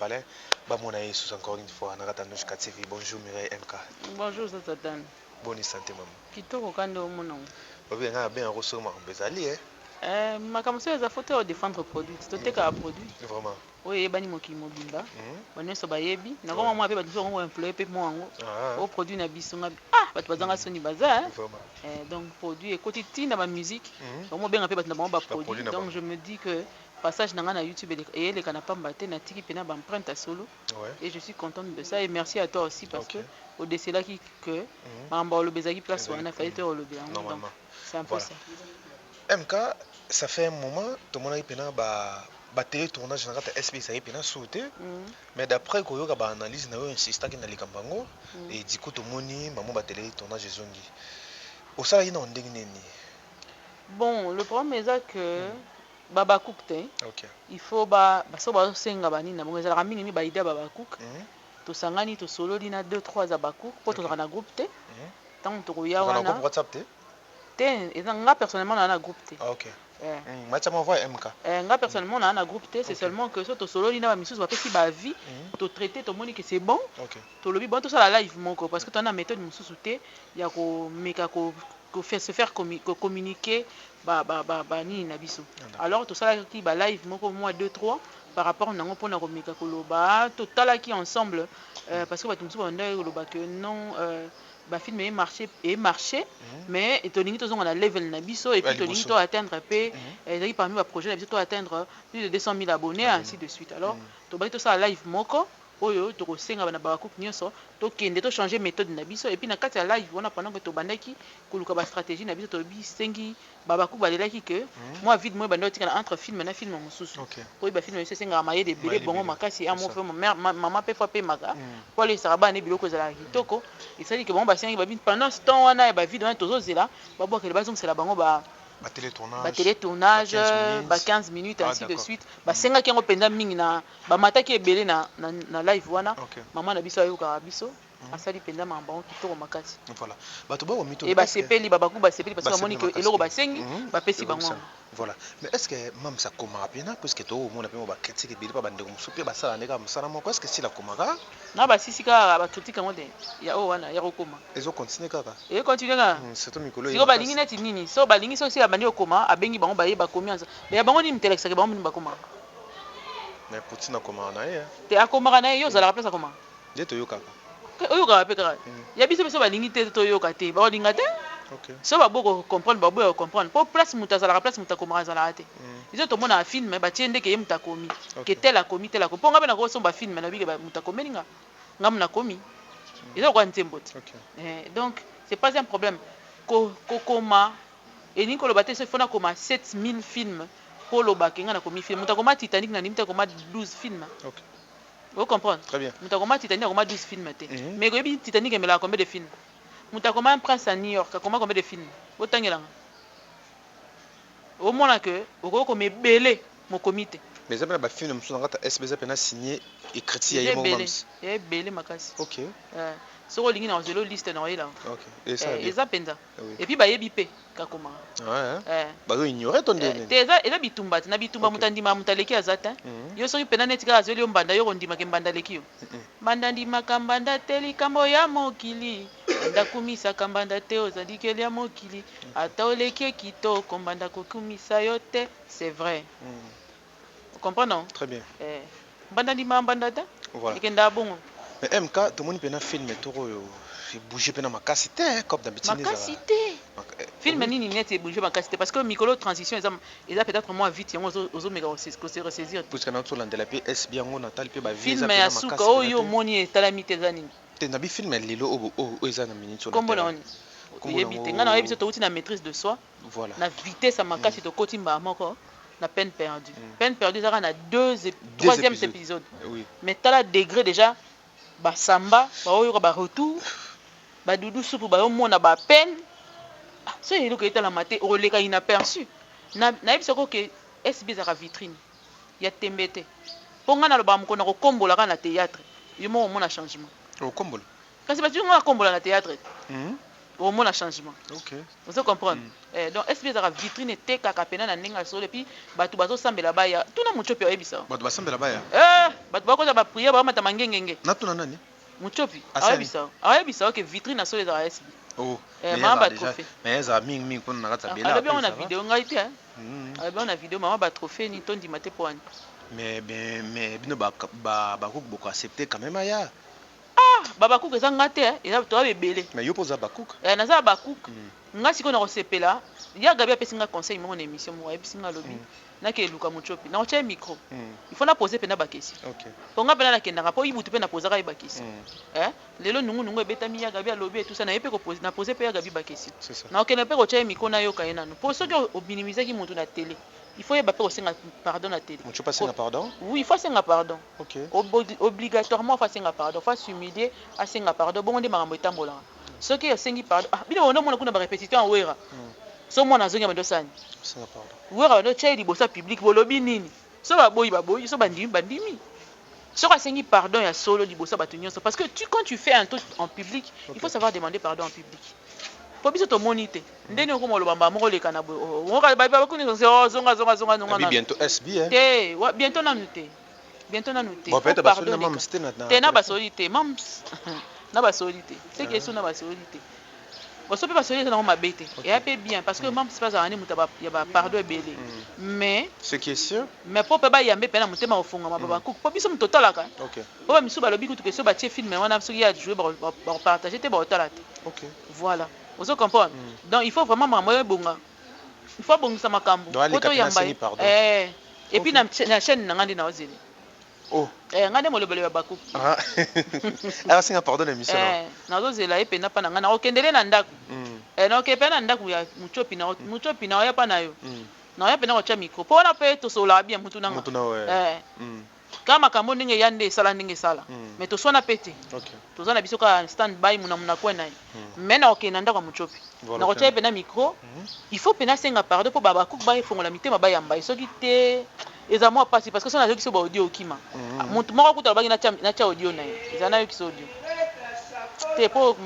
Palais, Bamonaï sous encore une fois, Naratanouch TV. Bonjour Mireille MK. Bonjour Zatan. Bonne santé maman. Kitoko kando mono. Bien, bien reçu ma bezali Makamso ya photo défendre produit. Toteka a produit. Vraiment. Oui, bani moki mobimba. Bani so bayebi. Na ngoma mwa pe ba diso ngo employé pe mo ngo. O produit na biso nga. Ah, ba bazanga soni baza. Vraiment. Donc produit et côté tina ba musique. Mo benga pe ba na ba produit. Donc je me dis que passage nanga na YouTube et les kana pamba te na tiki pena ba empreinte solo. Et je suis contente de ça et merci à toi aussi parce que au décès là que mamba le bezaki place on a failli te le bien. Donc c'est un peu ça. MK, ça fait un moment tout le monde a pena ba télé tournage na kata SBS a pena sauté. Mais d'après ko yoka ba analyse na yo insista ki na likambango et du coup to moni maman ba télé tournage zongi. Au ça il na ndenge nini. Bon, le problème est que baba cook te. Il faut so ba senga bani na bongo ezala mingi ba idée baba cook. To sangani to solo dina 2-3 za ba cook pour to na groupe te. Tant to ya wana. Na WhatsApp te. Te, nga personnellement na groupe te. OK. Macha m'envoie MK. Nga personnellement na groupe te, c'est seulement que so to solo dina ba misus ba pesi ba vie, to traiter to moni que c'est bon. To lobi bon to ça la live moko parce que tu as une méthode mususu te ya ko meka ko faire se faire communiquer ni na biso. Alors tout ça qui ba live moko mois 2-3 par rapport nango pona ko meka ko loba to tala qui ensemble parce que ba tumsu ba ndai loba que non ba film est marché mais étonné to zonga na level na biso et puis étonné to atteindre p et parmi ba projet na biso to atteindre plus de 200 000 abonnés ainsi de suite. Alors to ba to ça live moko oyo to kosenga bana ba coupe nyonso to kende to changer méthode na biso et puis na kati ya live wana pendant que to bandaki koluka ba stratégie na biso to bi sengi baba coupe balelaki que moi vide moi bando tika entre film na film mosusu oyo ba film se senga maye de belé bongo makasi a mo fait maman pe fois pe maka pour les saraba ne biloko za kitoko et ça dit que bon ba sengi ba pendant ce temps wana ba vide wana tozo zela ba bo que les bazong c'est la bango ba télétournage, 15 minutes, ainsi de suite. Senga qui ont pendant mingi na ba mataki ebele na live wana. Maman na biso ayo ka biso. Asali pendant mamba qui to makasi. Voilà. Ba to ba o mito. Et ba sepeli ba baku ba sepeli parce que moni que eloko ba sengi ba pesi bango. Voilà. Mais est-ce que même ça comment bien parce que to mo na pe mo ba critique ebele pa bande ko musupe ba sala ndeka musala moko est-ce que si la komaka? Na ba sisi ka ba critique ngode. Ya o wana ya kokoma. Ezo continuer kaka. Et continuer ka. C'est to mikolo. Siko balingi neti nini? So balingi so si la bande okoma abengi bango ba ye ba komi anza. Ya bango ni mteleksa ke bango ni ba koma. Mais Poutine koma na ye. Te akoma na ye yo za la place akoma. Je to yo kaka. Oyoka pe kaka. Ya biso biso balingi te to yoka te. Ba olinga te. OK. So ba boko comprendre ba boyo comprendre. Pour place muta za la place muta koma za la te. Ils ont tout monde à film ba tiende ke muta komi. Que tel a commis tel a komi. Ponga be na ko so ba film na bi ke muta komi nga. Ngam na komi. Ils ont quoi ntembo. Donc c'est pas un problème. Koma et ni ko lo baté se fona koma 7000 films pour lo bakenga na komi film. Muta koma Titanic na nimta koma 12 films. OK. Vous comprenez? Très bien. Mutakoma Titanic a combien 12 films. Mais Gobi Titanic a combien de films? Mutakoma un prince à New York a combien de films? Autant que là. Au moins que au comme belé mon comité. Mais ça ben film nous sommes SBZ pena signé écrit il y a belé. Il y a belé makasi. OK. So lingi na zelo liste na là. OK. Et ça et ça penza. Et puis ba yebi pe kakoma. Ouais. Ba yo ignorer ton délai. Teza eza bitumba na bitumba mutandima mutaleki azata. Yo soki pena netika azeli mbanda yo ndima ke mbanda leki yo. Mbanda ndima kambanda teli kambo ya mokili. Ndakumisa kambanda te ozandikeli ya mokili. Ata oleki kitoko mbanda kokumisa yo te, c'est vrai. Vous comprenez non? Très bien. Mbanda ndima mbanda ta? Voilà. Ekenda bongo. Mais MK tout le monde pena film toro yo. Bouger pena makasi te comme d'habitude. Makasi te. Film nini net bouger makasi te parce que micro transition ils a peut-être moins vite aux méga se ressaisir. Parce que na to landela pe S bien on Natal pe ba visa film ya suka oyo moni talamite zani. Te na bi film lilo o eza na minute sur la. Comme on yebite ngana yebiso to uti na maîtrise de soi. Voilà. Na vitesse à makasi to kotimba moko. Na peine perdue. Peine perdue ça na 3e épisode. Oui. Mais t'as degré déjà ba samba ba oyo ba retour ba doudou soupe ba yo mona ba peine. So il est là la maté releka inaperçu. Na yebiso ko ke SB za vitrine. Ya tembete. Ponga na lo ba mko na ko kombola ka na théâtre. Yo mo mona changement. Au kombola. Kasi ba tu nga kombola na théâtre. au moins un changement. OK. Vous comprenez? Donc SBS a vitrine te kaka pena na ndenge solo puis batu bazo sambela baya. Tuna muchopi oyebisa. Batu basambela baya. Batu bakoza ba prier ba mata mangengenge. Na tuna nani? Muchopi. Oyebisa. Oyebisa que vitrine na solo za SBS. Oh. Maman ba trophée. Mais ça ming pour na kata bela. Alors bien on a vidéo ngai te. Alors bien on a vidéo maman ba trophée ni tondi mate pour ani. Mais bino ba ko boko accepter quand même aya. Babakouk eza nga te eza to ebele. Mais yo poza bakouk. Naza bakouk. Nga siko na kosepela. Ya gabi apesi nga conseil mo na émission mo ayebisi nga lobi. Na ke luka muchopi. Na ocha micro. Il faut na poser pena ba question. OK. Po nga pena na kendanga po ibutu pena poser ka ba question. Lelo nungu ebetami ya gabi alobi et tout ça na yepe ko poser na poser pe ya gabi ba question. C'est ça. Na okena pe ko cha micro na yo ka yenano. Po soki o minimiser ki muntu na télé. Il faut y avoir pardon à télé. Tu passes un pardon? Oui, il faut faire un pardon. OK. Obligatoirement faire un pardon, il faut s'humilier à faire un pardon. Bon on dit marambo etambola. Ce qui est un pardon. Bino on a kuna ba répétition en wera. So mo na zonga ndo sani. C'est un pardon. Wera ndo chai libosa public bolobi nini. So ba boyi, so bandimi. So ka sengi pardon ya solo libosa batu nyonso parce que quand tu fais un truc en public, il faut savoir demander pardon en public. Po biso to monite ndeni ko moloba mba moko leka na bo ngoka ba ba kuni zonga na bientôt SB bientôt na nuté bon peut-être ba soli na mam c'était na te na ba soli te mam na ba soli te c'est que so na ba soli te bo so pe ba soli na ma bête et a peu bien parce que mam c'est pas ani muta ba ya ba pardon ebele mais ce qui est sûr mais po pe ba yambe pe na mutema ofunga ma ba ko po biso mutotala OK po ba misu ba lobi kutu ke so ba tie film wana so ya jouer ba partager te ba otala te OK voilà. Vous comprenez? Donc il faut vraiment m'amoyer bonga. Il faut bonga sama kambu. Photo yamba. Et puis na chaîne na ngandi na ozeli. Oh. Ngande mo lebele ba baku. Ah. Ah singa pardon émission. Na ozela epe na pa na ngana okendele na ndaku. Na okepe na ndaku ya muchopi na oya pa na yo. Na oya pe na ocha micro. Po na pe to sola bien mutu na nga. Mutu na we. Kama kambo ndenge yande sala ndenge sala. Mais to sona pete. OK. To zana biso ka stand by muna kwena. Mais na okenda ndako muchopi. Na kocha pe na micro. Il faut pena senga pardon po baba kuk ba ifongola mitema ba yamba. Soki te eza moi passer parce que ça na yoki so ba audio okima. Mutu moko kuta ba na cha audio na ye. Eza na yoki so audio. Te po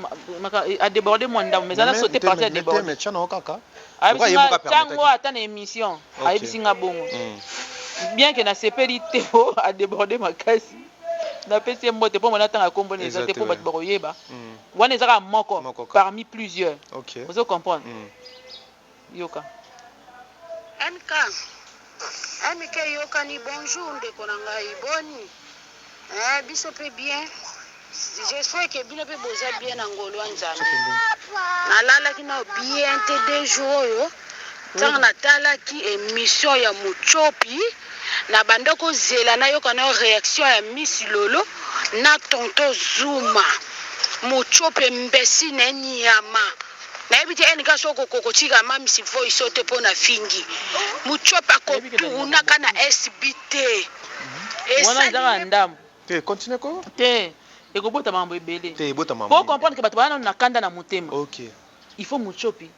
a déborder mon ndam mais ça na sauter partir déborder. Mais tu na kaka. Pourquoi il mo tango ata na émission. Ayibisinga bongo. Bien que na sepeli te po a déborder makasi. Na pesi mbote po mona tanga kombo na ezate po bat bakoyeba. Wana ezaka moko parmi plusieurs. OK. Vous comprenez? Yoka. MK yoka ni bonjour ndeko na ngai boni. Biso pe bien. J'espère que bino pe boza bien na ngolo nzambe. Na lala kina bien te deux jours yo. Tanga na tala ki émission ya Muchopi. Na bandoko zela na yoka na réaction ya Miss Lolo na tonto Zuma. Muchopi mbesi na nyama. Na ebite enika soko kokotika mami si voice ote pona fingi. Muchopi akotuna kana SBT. Wana zaka ndamu. Te continue ko? Te ekobota mambo ebele. Te ebota mambo. Pour comprendre que bato bana na kanda na motema. OK. Il faut Muchopi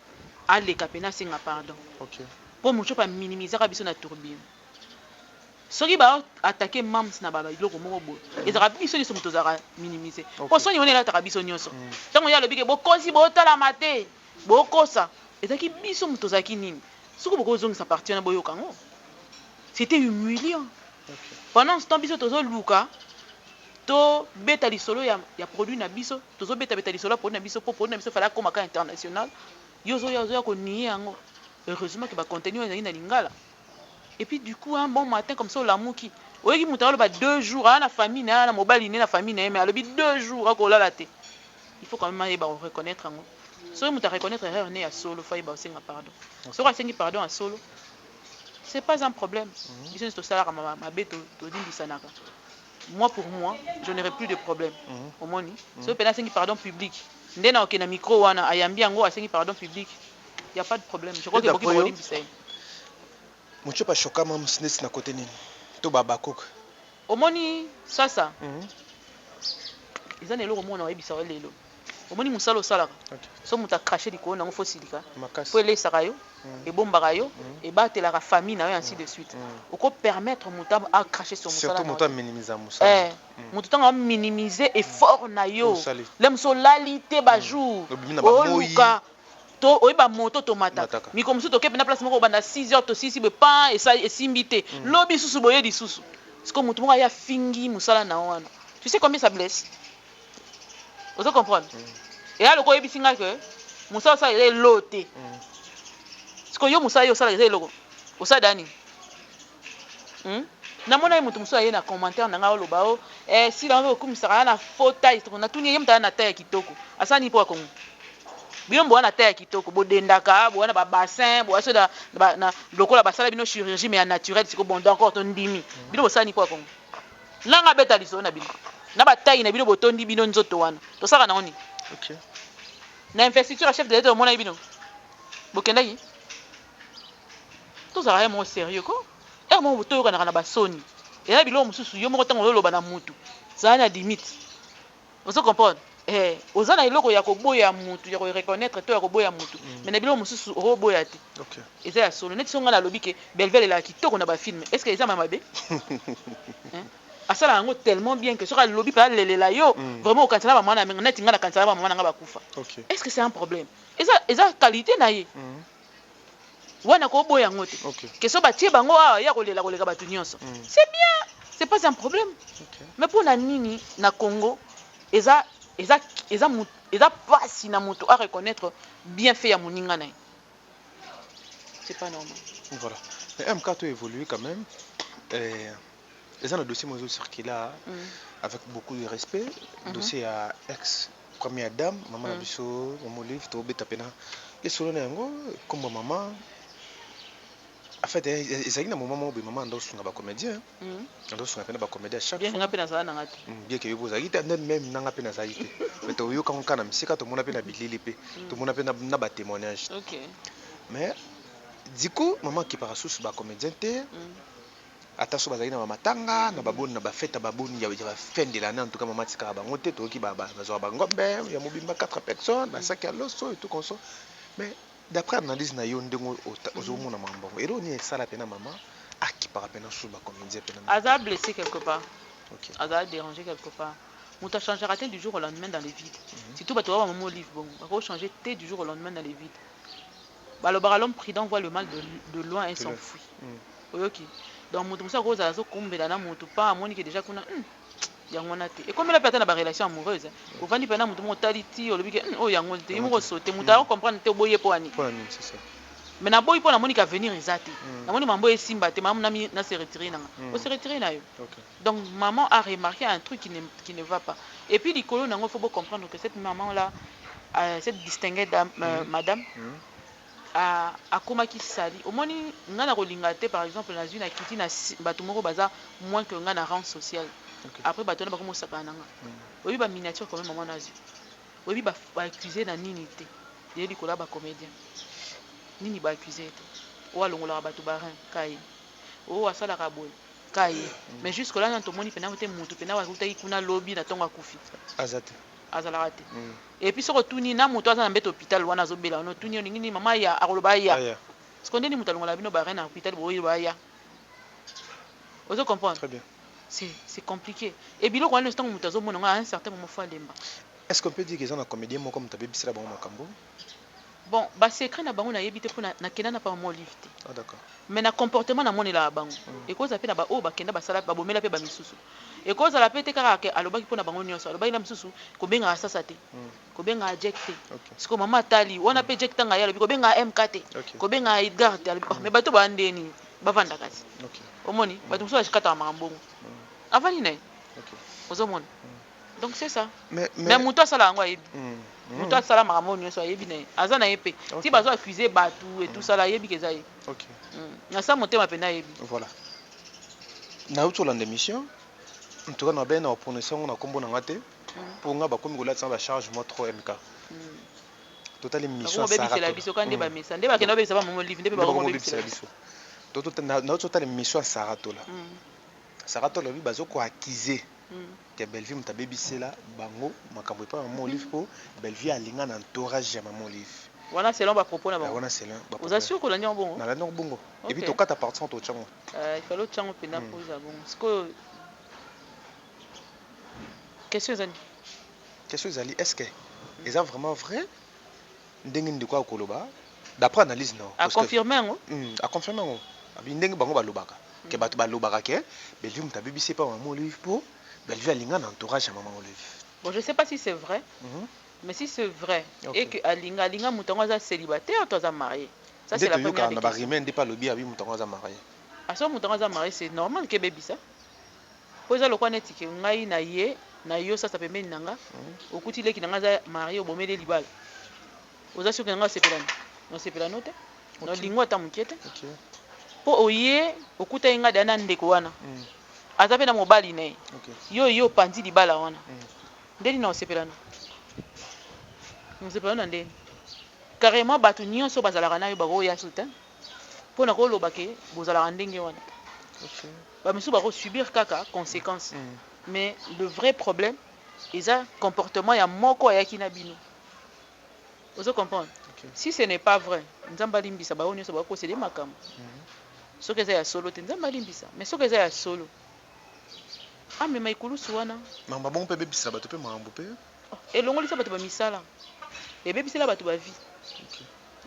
aleka pena singa pardon. OK. Pour Muchopi minimiser ka biso na tourbillon. Soki ba attaquer mams na baba iloko moko bo. Ezaka biso liso muto zaka minimiser. Po soni on est là ta biso nyonso. Tango ya lobike bo kosi bo tala mate. Bo kosa. Ezaki biso muto zaki nini. Soko boko zongi sa partie na boyo kango. C'était humiliant. Pendant ce temps biso tozo luka to beta lisolo ya produit na biso tozo beta lisolo produit na biso po produit na biso fala koma ka international. Yozo ko nier yango. Heureusement que ba contenu na lingala. Et puis du coup un bon matin comme ça olamuki oyebi mutalo ba 2 jours na famille na mobile na famille na mais alobi 2 jours ko la té. Il faut quand même ba reconnaître ngo. So muta reconnaître erreur né ya solo fa ba senga pardon. So ka sengi pardon à solo. C'est pas un problème. Ils sont salaire ma bête to dimbisanaka. Moi pour moi, je n'aurai plus de problème. Au moins ni. So pena sengi pardon public. Ndena okena micro wana ayambi ngo a sengi pardon public. Il y a pas de problème. Je crois que beaucoup de dimbisay. Muchopi choka mam snitch na côté nini to baba cook omoni sasa ils ont eloko mona ebisa lelo omoni musala osalaka so moto akrache likolo nango fo silika fo elesaka yo ebombaka yo ebatelaka famille na yo ainsi de suite okopermettre moto akrache so mosala moto ntango aminimize effort na yo le moso olali te bajour oluka to oyeba moto tomata miko mosusu toke pena place moko obanda 6h to 6 be pan esimbi te lobi susu boye lisusu siko moto moko aya fingi mosala na wana tu sais combien ça blesse ozo comprendre et là loko yebi singa que mosala ça est loté siko yo mosala yo sala est loko osala dani na mona moto mosala ye na commentaire na nga oloba o si la ko misaka na faute na tuni ye mta na taille kitoko asani po kongo bino boana taille kitoko bodendaka boana ba bassin boaso na lokola basala bino chirurgie mais naturel siko bon encore ton ndimi bino bosani po kongo langa beta liso na bino na ba taille na bino botondi bino nzoto wana to saka na oni na investiture chef de l'état mona bino bokenda yi to saka ya mo sérieux ko mo boto yo kana na basoni et là bilo mususu yo moko tango loloba na mutu ça na limite on se comprend ozana iloko ya koboya mutu ya ko reconnaître to ya koboya mutu mais na bilo mususu oboya te OK eza ya solo neti songa na lobi ke Belvel la kitoko na ba film est-ce que eza mamabe asala yango tellement bien que soka lobi pa lelela yo vraiment au kansala ba mwana menga neti ngana kansala ba mwana nga bakufa est-ce que c'est un problème eza qualité na ye wana ko boya ngote que so batie bango ya kolela koleka batu nyonso c'est bien c'est pas un problème mais pour na nini na Congo eza pasi na moto à reconnaître bien fait ya moninga na c'est pas normal voilà mais MK to évolue quand même les gens le dossier mozo circulé avec beaucoup de respect dossier à ex première dame maman biso maman livre to beta pena et solo na yango comme maman en fait ezali na moment mo be maman ndo sunga ba comédien ndo sunga pena ba comédien chaque bien nga pena za na ngati bien que yoboza ita même nanga pena za ite mais to yo kan kana misika to mona pena bilili pe to mona pena na ba témoignage OK mais du coup maman qui para sous ba comédien te ata so bazali na matanga na baboni na ba fête baboni ya fin de l'année en tout cas maman tika ba ngote to ki ba zo ba ngombe ya mobimba 4 personnes ba sac à loso et tout comme ça mais d'après analyse na yo ndengo ozomona mambo ero ni sala pena maman aki para pena sous ba comédien pena Aza blessé quelque part OK Aza dérangé quelque part muta changera du jour au lendemain dans les vides si tout ba to ba maman livre bon ba ko changer du jour au lendemain dans les vides ba le l'homme prudent voit le mal de loin et s'enfuit OK donc mutu musa ko za zo kumbela na mutu pa amoni que déjà kuna yango na te et comme la personne a ba relation amoureuse au vandi pena mutu mo taliti olobi ke o yango te mo sauter mutu a comprendre te boye po ani c'est ça mais na boye po na moni ka venir ezate na moni mambo esimba te maman na se retirer na o se retirer na yo donc maman a remarqué un truc qui ne va pas et puis likolo nango faut comprendre que cette maman là cette distinguée dame madame a komaki sali omoni nga na kolinga te par exemple na zui na kiti na bato moko baza moins que nga na rang social après bato na bakomo saka nanga oyi ba miniature quand même maman na zui oyi ba accuser na nini te ye likola ba comédien nini ba accuser te o alongola bato ba rein kai o asala ka boy kai mais jusque là nanto moni pena te mutu pena wa kutaki kuna lobby na tonga kufi azate azala raté et puis soko tuni na moto aza na mbete hôpital wana azobela no tuni ningini mama ya akoloba ya sekonde ni moto alongola bino ba reine na hôpital boye ba ya ozo comprendre très bien c'est compliqué et biloko wana ntango moto azomona nga un certain moment fois lemba est-ce qu'on peut dire que ça na comédien moko moto abebisela bango makambo bon ba secret na bango na yebi te pona na kenda na pa mo lift ah d'accord mais na comportement na moni la bango et cause a pe na ba o ba kenda ba sala ba bomela pe ba misusu et cause la pe te kaka ke alobaki pona bango nyonso alobaki na misusu ko benga asasa te ko benga ejecté siko mama tali wana pe ejecta nga yalo ko benga MKT ko benga Edgar te mais bato ba ndeni ba vanda kasi omoni bato muso ashikata mambongo avani ne ozomona donc c'est ça mais muto sala ngo yebi muto asala makambo nyonso yebi ne aza na yepe ti bazo accuser batu et tout ça la yebi keza ye OK na sa motema pena yebi voilà na utola l'émission en tout cas na ben na opposition na kombo na ngate pour nga ba komi kolatsa ba charge moi trop MK total émission ça c'est la biso quand ndeba mesa ndeba kena besa ba momo livre ndeba ba momo besa biso toto na total émission Saratola Saratola bi bazo ko accuser que Bellevue muta bebisela bango makambo pa maman Olive po Bellevue alinga na entourage ya maman Olive. Voilà selon ba propos na bango. Voilà selon. Vous assure que l'année bon. Na l'année bongo. Et puis to kata partant to chango. Il fallait au chango pena pour ça bon. Parce que question Zali, est-ce que ils ont vraiment vrai ndenge ndiko akoloba d'après analyse non à confirmer ngo à confirmer ngo abi ndenge bango balobaka ke bato balobaka ke Bellevue muta bebise pa maman Olive po Bellevue alinga na entourage ya maman Olive. Bon, je sais pas si c'est vrai. Mais si c'est vrai et que alinga mutango za célibataire toi za marié. Ça c'est la première question. Na ba rimen ndi pa lobi abi mutango za marié. À ce mutango za marié c'est normal que bébé ça. Poza lokwa neti ke ngai na yo ça pembeni nanga. Okuti leki nanga za marié obomele libala. Oza sûr que nanga sepelana. Non sepelana te. Non lingwa ta mukete. OK. Po oye okuta inga dana ndeko wana. Azape na mobali naye. Yo pandi libala wana. Ndeni na osepelana. Osepelana ndeni. Carrément batu nyonso bazalaka na yo bako ya soutien. Pona ko lobake bozalaka ndenge wana. OK. Ba misu bako subir kaka conséquences. Mais le vrai problème c'est un comportement ya moko ya kina bino. Vous comprenez? Si ce n'est pas vrai, nzamba limbisa ba onyo so bako c'est des makam. Ce que ya solo te nzamba limbisa. Mais ce que ya solo ah mais maikulu suwana mamba bon pe bebisa bato pe mambo pe et longolisa bato ba misala et bebisela bato ba vie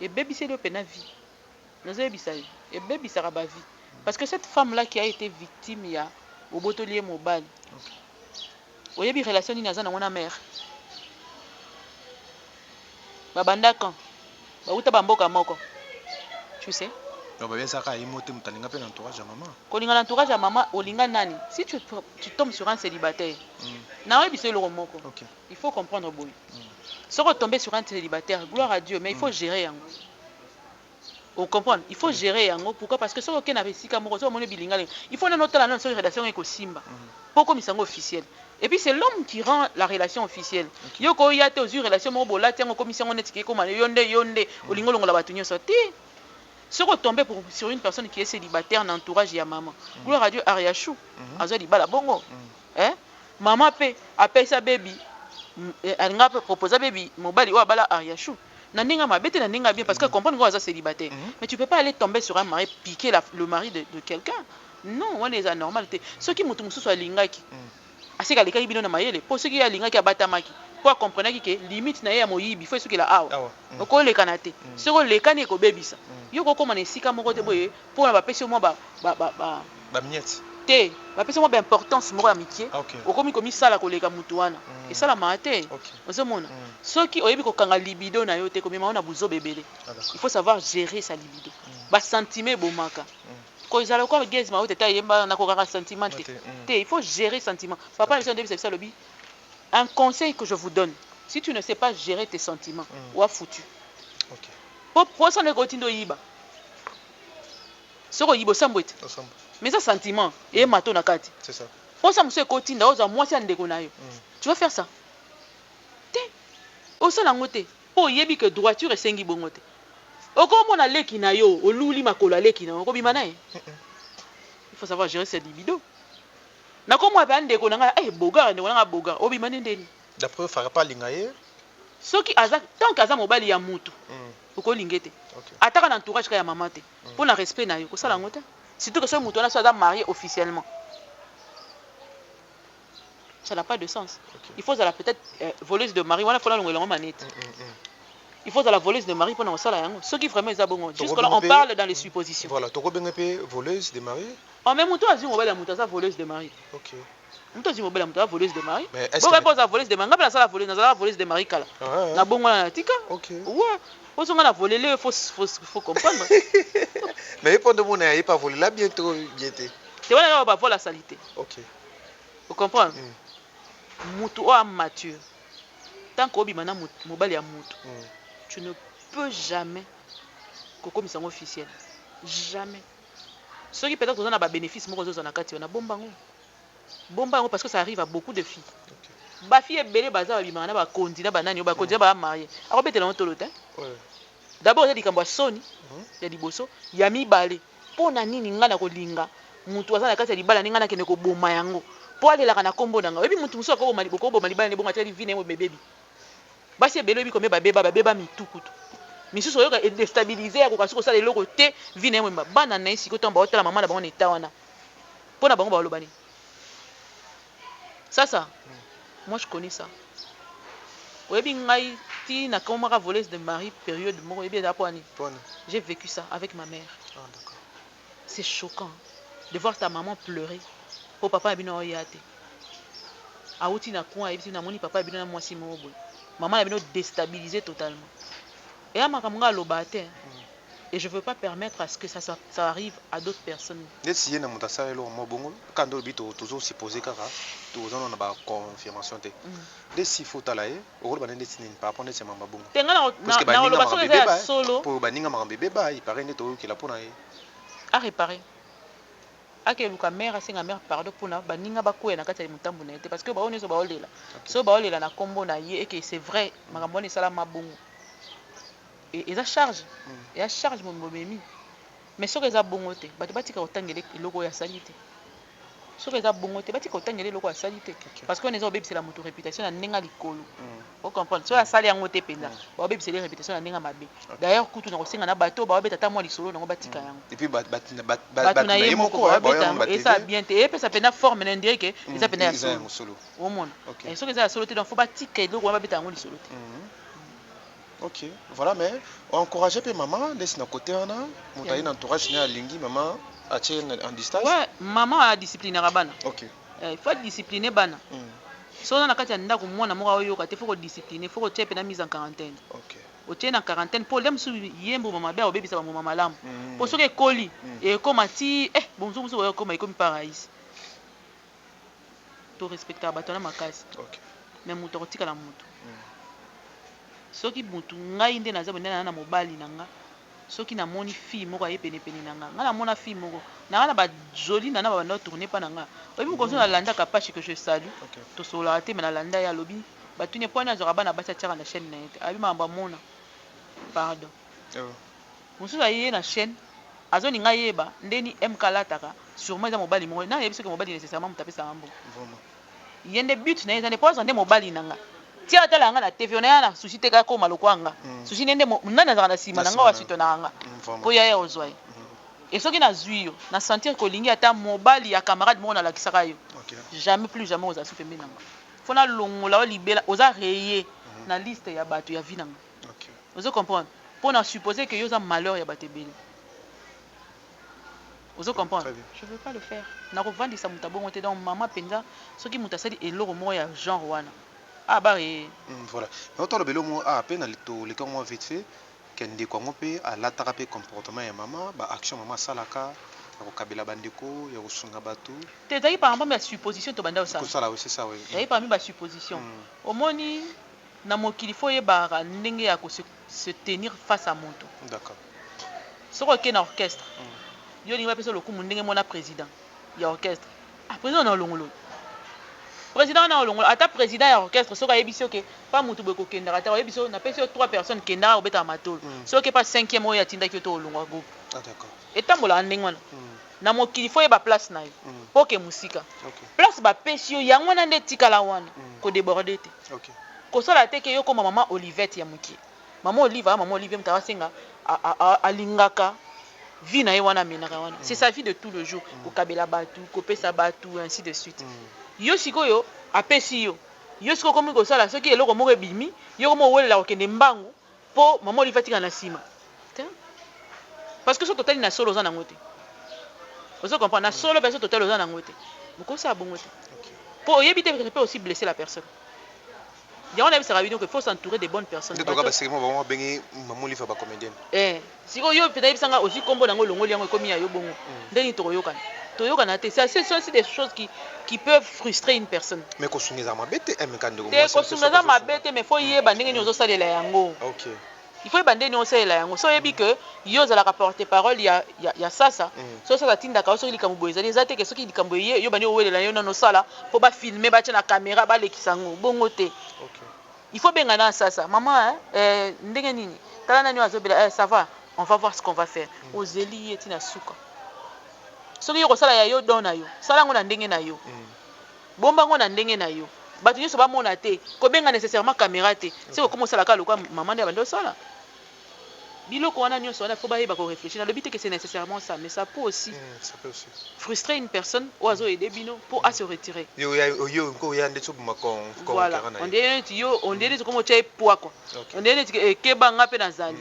et bebisela pe na vie nous bebisa et bebisa ba vie parce que cette femme là qui a été victime ya obotolier mobile oyebi relation ni naza na mwana mère babanda quand ba uta ba mboka moko tu sais. Donc, bien ça, il monte un peu l'entourage à maman. Quand on a l'entourage à maman, nani. Si tu tombes sur un célibataire, il faut comprendre. Si on tombe sur un célibataire, gloire à Dieu, mais il faut gérer. On comprend. Il faut gérer. Pourquoi? Parce que si on a il faut noter la relation avec Simba. Pour comme ils officiel. Et puis c'est l'homme qui rend la relation officielle. Yoko yate aux relations mobola, tiens, commission on est comme yonde, au lingo longo la batunyo sorti. Si on tombe sur une personne qui est célibataire dans l'entourage de maman, gloire à Dieu, Ariachou, Azo di bala bongo. Maman appelle sa baby, elle a proposé baby, mobile ou bala Ariachou. Nandinga ma bête nandinga bien parce que comprendre qu'on est célibataire. Mais tu peux pas aller tomber sur un mari, piquer le mari de quelqu'un. Non, on est anormal. Ceux qui mutu soit lingaki. Assez qu'à l'école bino na mayele. Pour ceux qui a lingaki à batamaki. Pour comprendre que limite na ya moyibi, faut ce qu'il a awa. Oko le kanate. Soko le kane ko bebisa. Yo ko komana sika moko te boye pour na ba pesi mo ba miette. Te, ba pesi mo ba importance moko amitié. Okomi komi sala ko leka mutu wana. Et ça la mate. Ozomona. Ceux qui oyebi ko kanga libido na yo te komi ma na buzo bebele. Il faut savoir gérer sa libido. Ba sentiment bomaka. Quand ils allaient quoi gaz ma haute yemba na ko kanga sentiment te. Il faut gérer sentiment. Papa le début c'est ça lobby. Un conseil que je vous donne, si tu ne sais pas gérer tes sentiments, ou à foutu. Pour ça, le rotindo yiba. Ce yibo sambouet. Mais ça sentiment et mato nakati. C'est ça. Pour ça, monsieur Kotinda, moi c'est un dégonayo. Tu vas faire ça. Té. Au sein la ngote. Pour yebi que droiture et sengi bongote. Au comment on a leki na yo, au louli makola leki na yo, il faut savoir gérer ses libido. Na ko moi ba ndeko nanga bogar ndeko nanga bogar obi manendeni d'après fera pas lingaye soki azak tant kaza mobali ya mutu uko lingete ataka na entourage ka ya maman te pour na respect na yo ko sala ngota surtout que ce mutu na soit marié officiellement ça n'a pas de sens. Il faut la peut-être voleuse de mari wana faut la longo manette. Il faut la voleuse de mari pour na sala yango ceux qui vraiment ezabongo jusque là on parle dans les suppositions. Voilà to ko benga pe voleuse de mari. En même temps, tu as une voleuse de mari. Ok. Tu as une voleuse de mari. Bon, réponse à voleuse de mari. On la voleuse de mari. Na bon na tika. Ok. Ouais. Faut qu'on a volé le faut comprendre. Mais pour de mon n'a pas volé là bientôt bientôt. Tu vois pas voler la saleté. Ok. Vous comprenez? Mutu o mature. Tant qu'obi mana mobile ya mutu. Tu ne peux jamais comme ça officiel. Jamais. Ceux qui peut-être ont un bénéfice, moi je na bombango parce que ça arrive à beaucoup de filles. Ba fille belé baza ba na ba kondi na banani ba kondi ba marié. A betela on tolote. D'abord il y a dikambo soni, il y a diboso, ya mibale. Pona nini ngana ko linga, mutu aza na kati ya libala ninga na kene ko boma yango. po alelaka na kombo nanga oyebi mutu musu akoboma libala ne bonga tali vine mo bebebi basi ebele oyebi komeba babeba mitukutu misusu oyoka déstabiliser akoka suko sala eloko te vine mo bana na isi ko tomba otala mama na bango neta wana pona bango ba lobani ça moi je connais ça oyebi ngai ti na komaka voleuse de mari période moko oyebi da poani j'ai vécu ça avec ma mère. D'accord. C'est choquant de voir ta maman pleurer pour papa abino oyate auti na coin et na moni papa abino na mwasi mobo maman abino déstabilisé totalement et amakamanga lobate et je veux pas permettre à ce que ça arrive à d'autres personnes. Nesi na mutasa elo mobongo quand on bito toujours supposer kaka toujours on a ba confirmation te desi fotala e o ba nesi ni papa nesi mama bongo tenga na loba so eza solo pour baninga ma bébé ba il paraît neto ki la pona e à réparer ake luka mère asenga mère pardon pona baninga bakoya na kati ya mutambu na ete parce que ba oneso ba olela so ba olela na kombo na ye et que c'est vrai makambo ni sala mabongo et ça charge et ça charge mon momemi mais ce que ça bongote bati batika otangele eloko ya salite ce que ça bongote batika otangele eloko ya salite parce que on est obébé c'est la moto réputation na nenga likolo vous comprenez so ya sali yango te penda ba obébé c'est les réputation na nenga mabe d'ailleurs kutu na kosenga na bato ba obeta ta mo lisolo na batika yango et puis bat na yemoko et ça bien te et puis ça pena forme na ndire que ça pena ya solo au monde et ce que ça solo te donc faut batika eloko ba beta yango lisolo te. Ok, voilà, mais encourager pe maman, laisse na côté on a, montagne entourage na lingi maman a en distance. Ouais, maman a discipliné bana. Ok. Il faut discipliner bana. So na kati anda ko mwana mo oyo ka te faut discipliner, faut que tu na mise en quarantaine. Ok. O tient en quarantaine pour dem su yembo mama ba obebisa ba mama malamu. Pour ce que koli et comme ti bonjour muso oyo comme comme paradis. To respecter batona makasi. Ok. Mais muto kotika la muto. Soki mutu ngai nde naza bonena na mobali nanga soki na moni fille moko aye pene nanga nga na mona fille moko na ba joli na ba na tourner pa nanga obi ko na landa ka page que je salue to sola te mais na landa ya lobi batune pona zo bana basa tshaka na chaîne na yete abi mamba mona pardon musu aye na chaîne azoni ngai yeba ndeni MK lataka sûrement za mobali moko na yebiso ke mobali nécessairement mutapesa mambo vraiment yende but na yeza ne pose ndé mobali nanga tia tala nga na TV on ya na sushi te ka ko malokwanga sushi nende nana za na sima nanga wa sito na nga po ya ozwai et soki na zuyo na sentir ko lingi ata mobali ya camarade mo na lakisaka yo jamais plus jamais oza su pembe nanga fona longola o libela oza rayé na liste ya bato ya vie nanga ozo comprendre pour na supposer que yo za malheur ya bato ebele ozo comprendre je veux pas le faire na ko vandisa mutabongo te donc maman penza soki mutasali eloko mo ya genre wana voilà. Mais autant le belo mo a peine le cas moi vite fait kende ko ngope a lataka pe comportement ya maman ba action maman salaka ya ko kabela bandeko ya ko sunga batu te tayi par exemple la supposition to banda ça ça c'est ça oui tayi parmi ba supposition omoni na mokili fo yeba ndenge ya ko se tenir face à moto d'accord soko ke na orchestre yo linga pesa lokumu ndenge mona président ya orchestre président na longolo président na olongo ata président ya orchestre soka yebiso ke pas mutu beko kenda ata yebiso na pesi 3 personnes kenda obeta matolo soka pas 5e oya tinda ki to olongo groupe d'accord etambola ndengwana na mokili fo yeba place na yo poke musika place ba pesi yo yango na nde tikala wana ko déborder te OK ko sala te ke yo ko maman Olivette ya muki maman Olivier mtawa senga alingaka vie na ye wana menaka wana c'est sa vie de tout le jour ko kabela batu ko pesa batu ainsi de suite yo sikoyo apesi yo siko komi ko sala soki eloko moko ebimi yo komo welela okende mbangu po maman Olivette na sima parce que so total na solo za nango te ozo comprendre na solo personne total za nango te moko sa bongo te po oyebi te peut aussi blesser la personne. On a vu ça qu'il faut s'entourer des bonnes personnes. Si si yo peut-être sanga aussi combo nango longoli yango komi ya yo bongo ndeni toyoka toyoka te ça c'est aussi des choses qui peuvent frustrer une personne. Mais ko sungiza mabete emekando mo ko sungiza mabete mais faut yeba ndenge nyozo salela yango. OK. Il faut yeba ndenge nyozo salela yango so yebi que yo za la porter parole ya sasa so ça tinda ka so likambo boyeza les ate que so ki likambo yo bani owelela yo no sala faut ba filmer ba tia na caméra ba lekisango bongo te. OK. Il faut bien gagner ça maman ndenge nini tala nani azobela ça va on va voir ce qu'on va faire ozeli etina suka soki yo sala ya yo dona yo sala ngo na ndenge na yo bomba ngo na ndenge na yo bato nyonso bamona te kobenga nécessairement caméra te c'est comme ça la ka lokwa maman de bando sala biloko wana nyonso wana faut bayeba ko réfléchir na le but que c'est nécessairement ça mais ça peut aussi frustrer une personne ou azo aider bino pour à se retirer yo ko ya ndetso bumako ko voilà on dit comme tu es poids quoi on dit que banga pe nazali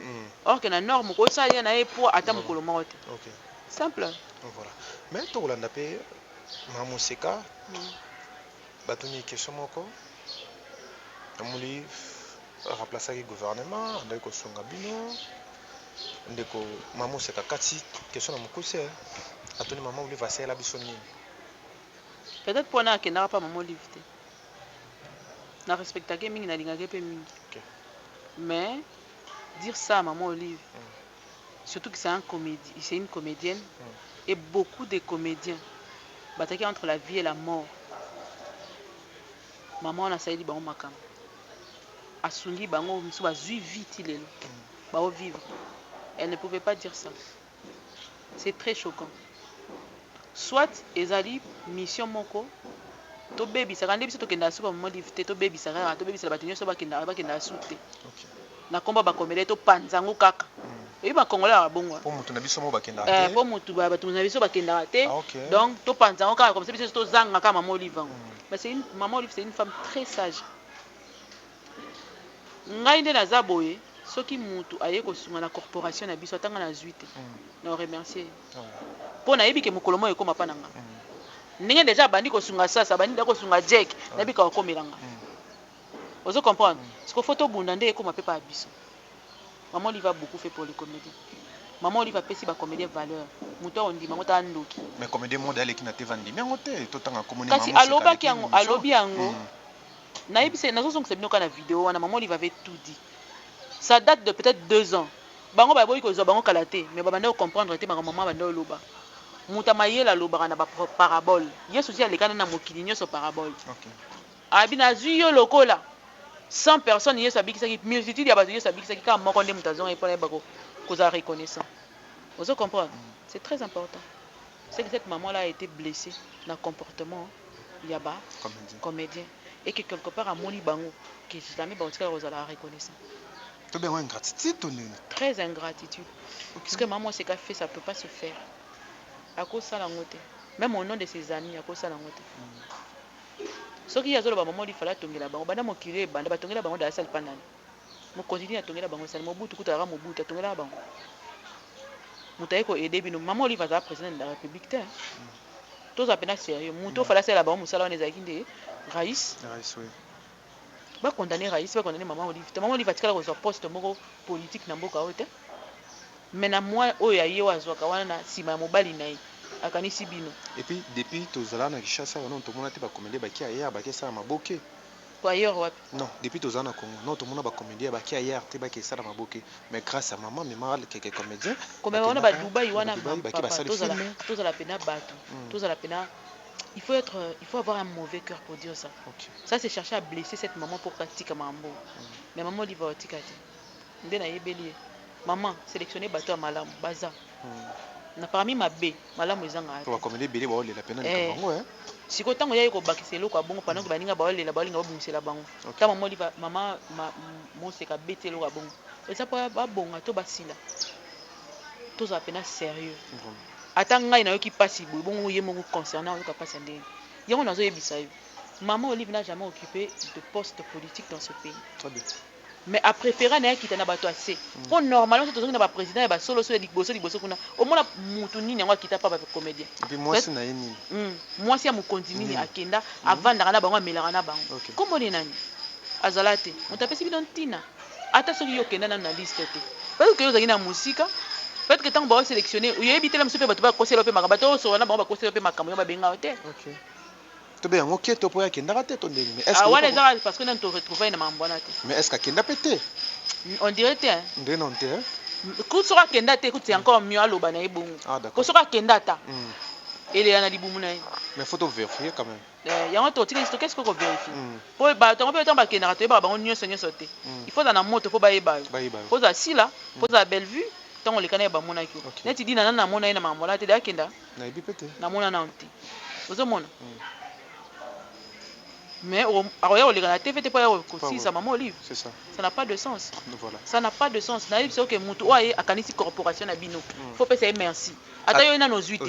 or que na norme ko ça ya na e poids ata mokolo moko te simple voilà mais to landa pe mamuseka batuni question moko amuli remplacer le gouvernement ndeko sunga bino ndeko mamuseka kati question na mukuse atuni maman oli va la biso nini peut-être pour na ke na pas maman Olive te na respecta ke mingi na lingake pe mingi mais dire ça à maman Olive surtout que c'est une comédienne et beaucoup de comédiens bataille entre la vie et la mort. Maman on a saïdi bango makam asungi bango misu bazui vite lelo ba vivre. Elle ne pouvait pas dire ça. C'est très choquant. Soit ezali mission moko to baby ça quand biso to kenda su ba maman Olive te to baby ça to baby ça ba tunyo so ba kenda su te. Na komba ba komele to panzango kaka. Et ba kongola bongo. Pour mutu na biso mo ba kenda te. Pour mutu ba tu na biso ba kenda te. Donc to panzango kaka comme ça biso to zanga kaka maman Olive. Mais c'est une maman Olive, c'est une femme très sage. Ngai nde naza boye soki mutu aye ko sunga na corporation na biso tanga na zuite. Na remercier. Po na yebi ke mokolo mo ekoma pa nanga. Ndenge déjà bandi ko sunga sasa bandi ko sunga jack na bika ko komelanga. Vous comprenez? Parce que photo bunda nde ekoma pe pa biso. Maman Olive a beaucoup fait pour les comédiens. Maman Olive a pesi ba comédien valeur. Muto on dit mango ta ndoki. Mais comédien modèle qui na te vandi mais ngote to tanga komoni maman. Kasi aloba ki yango alobi yango. Na yebise nazo songa sebino kana vidéo wana Maman Olive avait tout dit. Ça date de peut-être 2 ans. Bango ba boyi ko zo bango kalaté mais ba bande comprendre te maman bande loba. Muta mayela loba na ba parabole. Yesu si alekana na mokili nyoso parabole. OK. Abina zuyo lokola. 100 personnes yesu abikisaki multitude ya bato yesu abikisaki kama moko nde mutazon et pona bako koza reconnaissant. Vous comprenez? C'est très important. C'est que cette maman là a été blessée dans le comportement yaba comédien et que quelque part à moni bango que jamais ba otika la reconnaissant. To bien ingratitude tonne. Très ingratitude. Parce que maman c'est qu'a fait ça peut pas se faire. À cause ça la ngote. Même au nom de ses amis à cause ça la ngote. Ce qui y a zolo ba maman il fallait tongela bango banda mokile banda batongela bango da sal panani. Mo continue à tongela bango sal mobutu kutara mobutu tongela bango. Mutaye ko aider bino maman Olive va président de la République te. Tous appena sérieux. Muto fallait c'est la bango musala on ezaki nde Raïs. Raïs oui. Ba condamner Raïs ba condamner maman Olive. Maman Olive atikala ko poste moko politique na mboka ote. Mais na moi oyo aye wazwaka wana na sima mobali nayi. Akanisi bino. Et puis depuis tozala na Kinshasa on to mona te ba comédie ba ki ailleurs ba ki ça maboke. Pour ailleurs wapi? Non, depuis tozala na Congo, non to mona ba comédie ba ki ailleurs te ba ki ça maboke. Mais grâce à maman mais mal quelques comédiens. Comme on a ba Dubaï wana papa tozala pena bato. Tozala pena il faut avoir un mauvais cœur pour dire ça. Okay. Ça c'est chercher à blesser cette maman pour pratique mambo. Mais maman Olive va tikate. Ndena yebeli. Maman sélectionner bateau à malam baza. Na parmi ma B malamu ezanga ata. Pour comédie belé ba olela pena ni bango hein. Siko tango yayi ko bakisa eloko abongo pendant que baninga ba olela ba olinga ba bumisela bango. Ta maman Olive maman mo seka betelo ka bongo. Et ça pas bonga to basila. To za pena sérieux. Ata ngai na yo ki pasi bongo ye mongo concernant yo ka pasi ndenge. Yango nazo yebisa yo. Maman Olive n'a jamais occupé de poste politique dans ce pays. Très bien. Mais a préféré na kita na bato assez. Pour normalement to zongi na ba président ba solo liboso kuna. Au moins mutu nini yango kita pa ba comédien. Et puis moi c'est na yini. Moi si amu continue akenda avanda na bango melaka na bango. Kombo ni nani? Azalate. Mutapesi bidon tina. Ata soki yo kenda na liste te. Parce que yo zangi na musika. Peut-être que tant ba sélectionner, yo ebitela msupe bato ba kosela pe makabato so wana ba kosela pe makamu yo ba benga te. OK. To bien OK to po ya kenda te to ndeni. Mais est-ce que wana ezaka parce que nan to retrouver na mambona te. Mais est-ce que kenda pété? On dirait te. Ndé non te. Ku soka kenda te écoute c'est encore mieux aloba na ebongo. Ah d'accord. Ko soka kenda ta. Ele yana libumu na. Mais faut to vérifier quand même. Yango to tika qu'est-ce qu'on vérifie? Po ba to pe to ba kenda to ba bango nyonso te. Il faut na moto po ba yeba. Faut za sila, faut za belle vue. Tant on les connaît ba mona ki. Neti di na mona ina mamola te da kenda. Na ebi pété. Na mona na onti. Ozo mona. Mais alors on les TV t'es pas aussi ça maman Olive. C'est ça. Ça n'a pas de sens. Voilà. Ça n'a pas de sens. Naïf c'est que mutu oye akanisi corporation na bino. Faut pas dire merci. Ata yo na nos 8.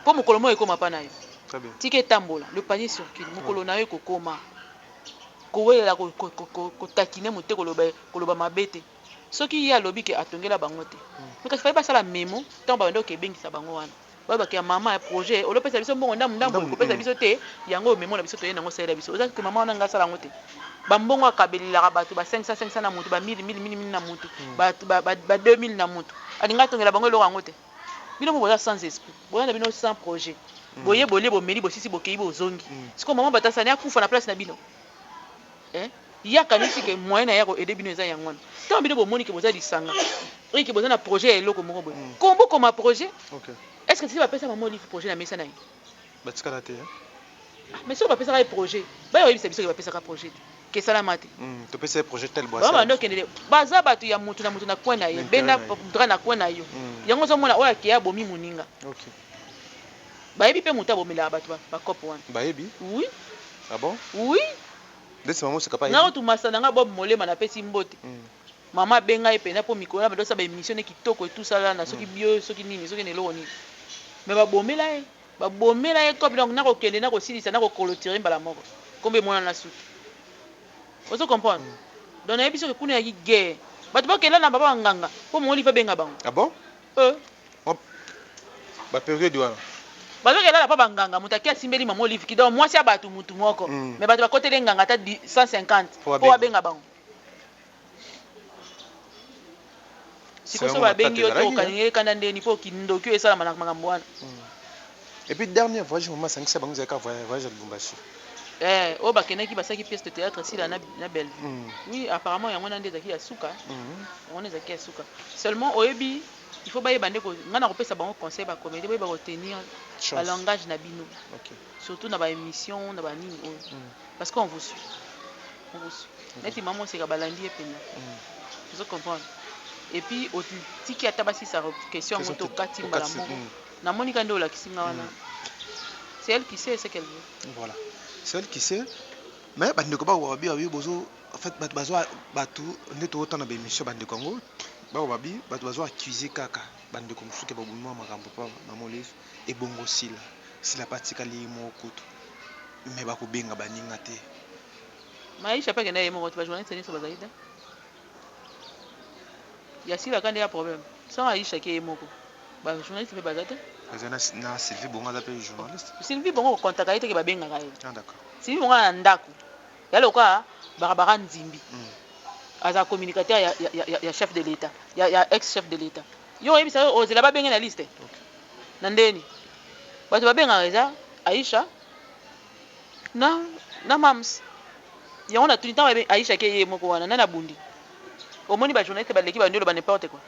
Pour mon colomo ekoma pa naïf. Très bien. Tike tambola, le panier circule. Mon colona yo kokoma. Kowelela ko takine muté koloba mabete. Soki ya lobi ke atongela bango te. Mais quand fallait pas ça la mémo, tant ba ndo ke bengisa bango wana. Ba ba ke maman projet, o lopesa biso mbongo ndambu ko pesa biso te, yango mémo na biso to yena ngo sala biso. Oza ke maman wana ngasa ngo te. Ba mbongo akabelila bato ba 500 na mutu, ba 1000 na mutu, ba 2000 na mutu. Alinga tongela bango lo ngo te. Bino mo boza sans esprit. Boza na bino sans projet. Boye bolé bo meli bo sisi bo kei bo zongi. Siko maman batasani akufa na place na bino. Ya kanisi ke moyen na ya ko aider bino eza yango. Tant bino bo moni ke boza lisanga. Et que boza na projet eloko moko boye. Kombo comme projet. OK. Est-ce que tu vas passer maman livre projet na mesa na yi? Batikala te. Mais si on va passer un projet, ba yo bisa biso ke ba passer un projet. Ke salamate. To passer un projet tel bois. Ba ndo kende baza batu ya mutu na kwena ye. Benda dra na kwena yo. Yango zo mona oya ke ya bomi muninga. OK. Ba yebi pe muta bomela batu ba kopo wana. Ba yebi? Oui. Ah bon? Oui. Dès maman c'est capable. Na otu masana nga bob molema na pesi mbote. Mama benga epena po mikolo na badosa ba émission kitoko et tout ça là na soki bio soki nini soki nelo ni. Mais ba bomela e ko bilong na ko kende na ko silisa na ko clôturer mbala moko. Kombe mona na suki. Ozo comprendre? Donc na yebiso ke kuna ya guerre. Batu ba kela na baba nganga po mo lifa benga bango. Ah bon? Ba période wana. Bazo kela na papa nganga mutaki asimbeli mama Olive ki donc moi si abatu mutu moko. Mais batu ba côté de nganga ta 150 po benga bango. Sikoso ba bengi yo to kanenge kana ndeni po kindoki esala makambo wana. Et puis dernier voyage maman sangisa bango zaka voyage à Lubumbashi. O ba kenaki basaki pièce de théâtre si la na Bellevue. Oui, apparemment yango na ndezaki ya suka. On ezaki ya suka. Seulement oyebi il faut ba yebande ko ngana ko pesa bango conseil ba comédie ba retenir le langage na bino. OK. Surtout na ba émission na ba nini parce qu'on vous suit. On vous suit. Neti maman c'est ka balandi epena. Vous comprenez? Et puis au tiki atabasi sa question moto katimba la moko na monika ndo la kisinga wana c'est elle qui sait ce qu'elle veut. Voilà, c'est elle qui sait. Mais bandeko ba wabi wabi bozo en fait batu neto autant na émission bandeko ngo ba wabi batu bazo accuser kaka bandeko musuke ba bunwa makambo pa maman Olive et bongo sila patika li mo kutu mais ba ko benga baninga te maisha pa kenda yemo tu ba journaliste ni so bazaida. Ya sila quand il y a problème sans Aïcha qui est moko ba journaliste pe bazate na Sylvie Bonga la pe journaliste Sylvie Bonga contacta ite ke ba benga ka. Ah d'accord. Sylvie Bonga na ndako ya loka barabara nzimbi aza communicateur ya chef de l'état ya ex chef de l'état yo yebi sa ozela ba benga na liste na ndeni bato ba benga eza Aïcha na mams ya on a tout le temps Aïcha qui est moko wana na bundi. Au moins les journalistes baleki ba ndelo ba n'importe quoi.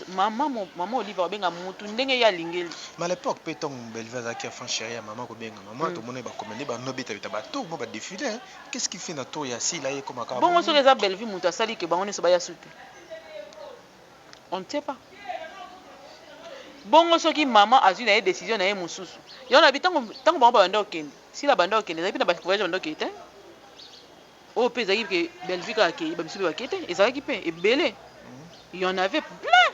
Maman Olive abenga mutu ndenge ya lingeli. Mais à l'époque petong Bellevue zaki a fan chérie maman ko benga maman to mona ba commander ba nobita bita ba to mo ba défiler. Qu'est-ce qu'il fait na to ya si là y comme aka. Bon on se les a Bellevue mutu asali ke bango ne so ba ya soupe. On ne sait pas. Bon soki maman a une décision na ye mususu. Yo na bitango tango bango ba ndo okende. Si la bando okende za pina ba voyage ndo okende. Oh, puis il que Bellevue qui est bien sûr qui était, et ça qui paie et belé. Il y en avait plein.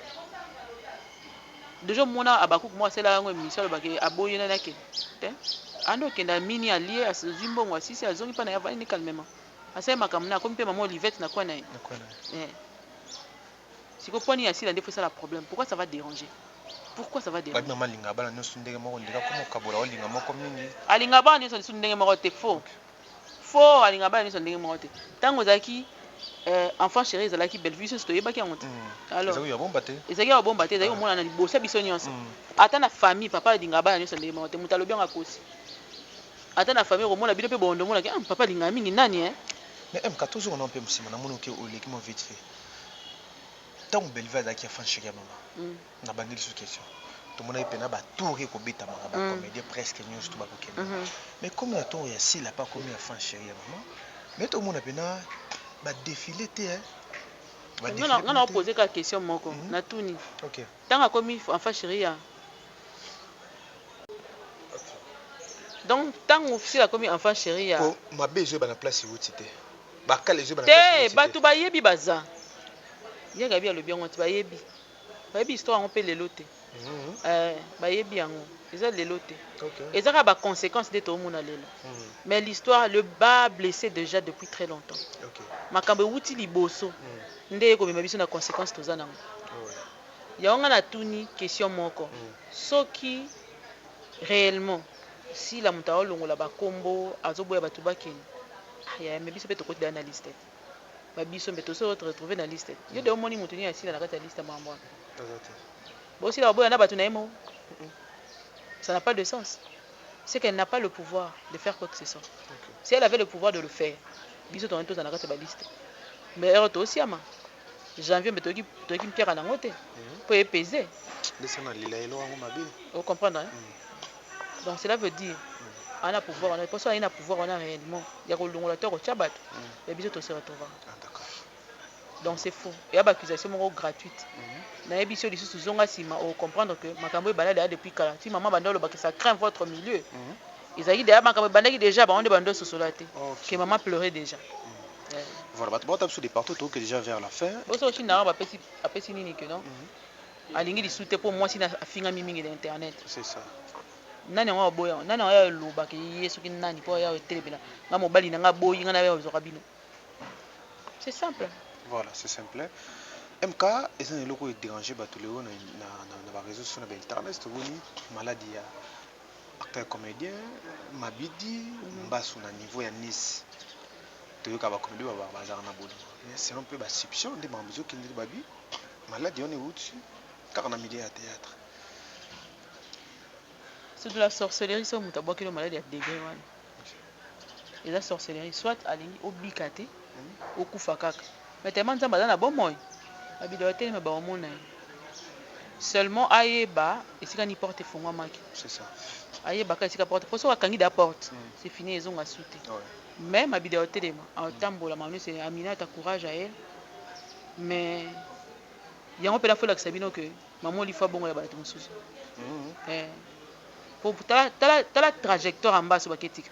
Déjà mon a beaucoup moi c'est là une mission le baké aboyer na ke. Ando kenda mini allié à ce zimbo moi si c'est à zone pas na ya vani calmement. Asa makamna comme pe maman Olivette na quoi na. Si ko poni assis là des fois ça le problème. Pourquoi ça va déranger? Pourquoi ça va déranger? Maman linga bana no sundenge moko ndika comme kabola o linga moko mingi. Alinga bana no sundenge moko te faux. Fort alinga bana so ndenge moko te tango zaki enfant chéri zalaki Bellevue so toyeba ki yango te alors ezaki ya bomba te ezaki omona na liboso biso nyonso ata na famille papa alinga bana so ndenge moko te mutu alobi yango akosi ata na famille omona bino pe bondo mona ki papa alinga mingi nani mais M14 on a un peu msima na mona ke oleki mo vite fait tango Bellevue zaki enfant chéri maman na bangeli sur question tout le monde est pénal, tout est comme bêta, comédie presque news tout bas mais comme la tour est si la pas commis à fin chérie maman, mais tout le monde est pénal, bah défiler t'es on a posé quelques questions moko, na tout ni. Ok. Tant a commis en fin chérie. Donc tant que la comme enfant chéri ya. Pour ma besoin na place où cité. Ba ka les yeux na place. Te batu ba yebi baza. Ya gabi le bien on ba yebi. Ba yebi histoire on peut les loter. Ba yebi yango. Eza les loter. Et ça a ba conséquences de tout monde lelo. Mais l'histoire le bas blessé déjà depuis très longtemps. Makambe wuti liboso. Nde ko biso na conséquences toza nango. Ya on a tuni question moko. Soki réellement si la mutao longola ba kombo azoboya batu bakeni. Ya mais biso beto ko de analyste. Ba biso beto se retrouver na liste. Yo de omoni mutuni asila na kata liste mambo. Bon si la boya na batu na emo. Ça n'a pas de sens. C'est qu'elle n'a pas le pouvoir de faire quoi que ce soit. Si elle avait le pouvoir de le faire, biso to na kata ba liste. Mais elle to aussi ama. Janvier beto ki pierre na ngote. Pour épaiser. Vous comprenez hein? Donc cela veut dire on a pouvoir, on a pas ça, on a pouvoir, on a réellement. Il y a le tort au tchabat. Et bien tout se retrouver. Donc c'est faux. Il y a une accusation gratuite. Na émission de sous zonga sima on comprendre que makambo balade depuis kala. Si maman bandolo ba que ça craint votre milieu. Ils a dit déjà makambo bandaki déjà ba on de bando sosolaté. Que maman pleurait déjà. Voilà, bah tu as des partout que déjà vers la fin. Aussi aussi na ba pesi nini que non. Alingi di souté pour moi si na finga mingi d'internet. C'est ça. Nani nga boya nani nga loba ke yesu ki nani po ya telebela nga mobali na nga boyi nga na ya zokabino. C'est simple. Voilà, c'est simple. MK eza na loko déranger bato leo na ba réseaux sociaux na internet to boni maladie ya acteur comédien Mabidi mbasu na niveau ya Nice. To yoka ba comédie ba bazar na boni. Mais c'est un peu ba substitution de mambezo ki ndi babi maladie on est outi car na milieu ya théâtre. C'est de la sorcellerie, ça, muta boki le maladie à degré wana. Et la sorcellerie, soit alingi obikate, au kufakaka. Mais tellement ça bazana bon moy. Abidou tele me ba omona. Seulement ayeba, et si ni porte fongwa maki. C'est ça. Ayeba ka sika porte, faut so kangi da porte. C'est fini ils ont a souté. Même abidou tele ma, en tambola manu c'est Amina ta courage à elle. Mais yango pe la fola que sabino que maman li fa bongo ya ba to mususu. Pour la trajectoire en bas sur Baketik.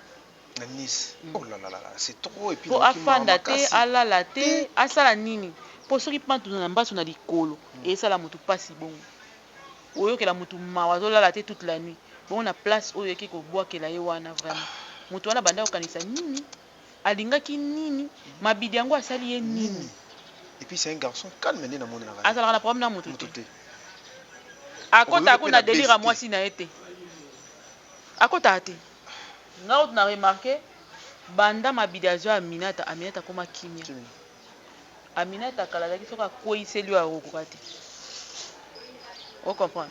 Nice. Oh là là là, c'est trop et puis pour afanda te ala la te asala nini. Pour ceux qui pensent en bas sur na likolo et ça la mutu pas si bon. Oyo que la mutu mawazo la te toute la nuit. Bon on a place oyo ki ko bois que la yewana vraiment. Mutu wana banda okanisa nini? Alinga ki nini? Mabidi yango asali ye nini? Et puis c'est un garçon calme maintenant na mona na. Asala na problème na mutu te. Akota kuna délire à moi si na été. À côté nga on a remarqué banda mabidi azo Aminata koma kimia Aminata kala ki soka koiseli wa okokati on comprend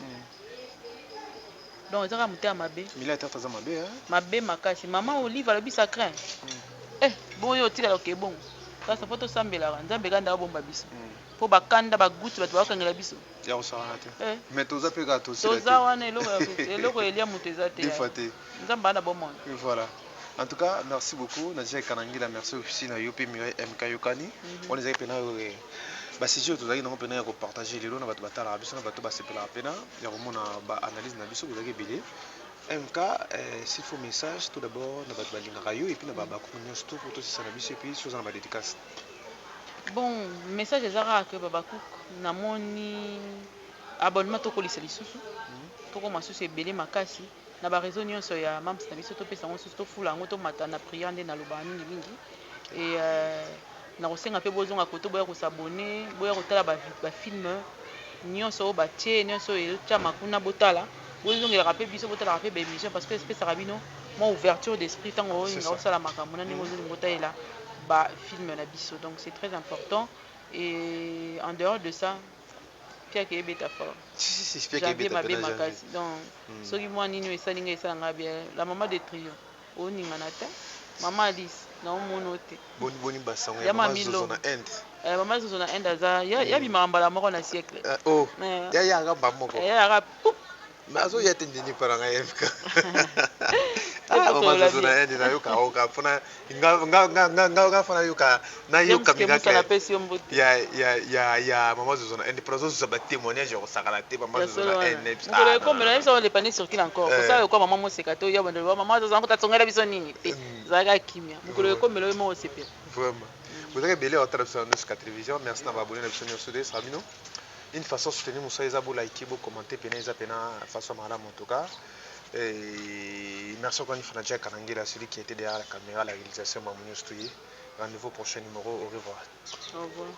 donc ça muté mabe Aminata taza mabe hein mabe makasi maman Olive lobi sacré bon yo tila loke bon ça ça photo sambela nzambe kanda bomba biso po bakanda baguti batu bakangela biso ya osana te mais toza pe ka to toza wana eloko elia mutu ezate nzambe ana bon monde. Voilà. En tout cas, merci beaucoup. Nadia Kanangila, merci aussi à Yopi Mireille MK Yokani. On les a pena si je te dis que nous partager les lots, nous allons battre la biso, nous allons passer la pena. Il y a vraiment une analyse na biso, vous avez bilé. MK, s'il faut message, tout d'abord, nous allons balinga rayo et puis nous allons communier tout pour tout ça na biso et puis chose en dédicace. Bon, message ezara que babakou na moni abonnement to kolisa lisusu. To ko masusu ebele makasi. Na ba raison nyonso ya mams na biso to pesa ngo susu to fula ngo to mata na prière nde na loba mingi mingi et na kosenga pe bozonga koto boya ko s'abonner boya ko tala ba film nyonso ba tie nyonso e tcha makuna botala bozongela ka pe biso botala ka pe émission parce que espèce rabino moi ouverture d'esprit tango nga osala makambo na ningo zoli ngota ela ba film na biso donc c'est très important et en dehors de ça Pierre qui est bêta fort. Si, Pierre qui est bêta fort. Donc, ce qui m'a dit, c'est la maman de trio. On y manata. Maman Alice, non mon note. Boni basson. Maman Zona End. Maman Zona End, il y a Bimamba la mort en siècle. Oh, il y a un gars. Il y a un mais azo yete ndini paranga yefka. Ah, maman zona ende na yoka oka fona nga fona yoka na yoka mingaka ya maman zona ende prozo zo ba témoignage ko sakala te maman zona ende ko ko mais ça les panneaux circulent encore pour ça quoi maman mo sekato ya bande maman zona ko tatsongela biso nini te zaka kimia mukolo ko melo mo sepe vraiment vous avez belé au télévision de télévision merci d'avoir abonné à la chaîne Sudé Sabino. Une façon de soutenir Moussa Ezabo, liker, commenter, peneza, façon madame en tout cas. Et merci encore une fois à Kanangela, celui qui était derrière la caméra, la réalisation, Mamouniou Stouye. Rendez-vous au prochain numéro. Au revoir. Au revoir.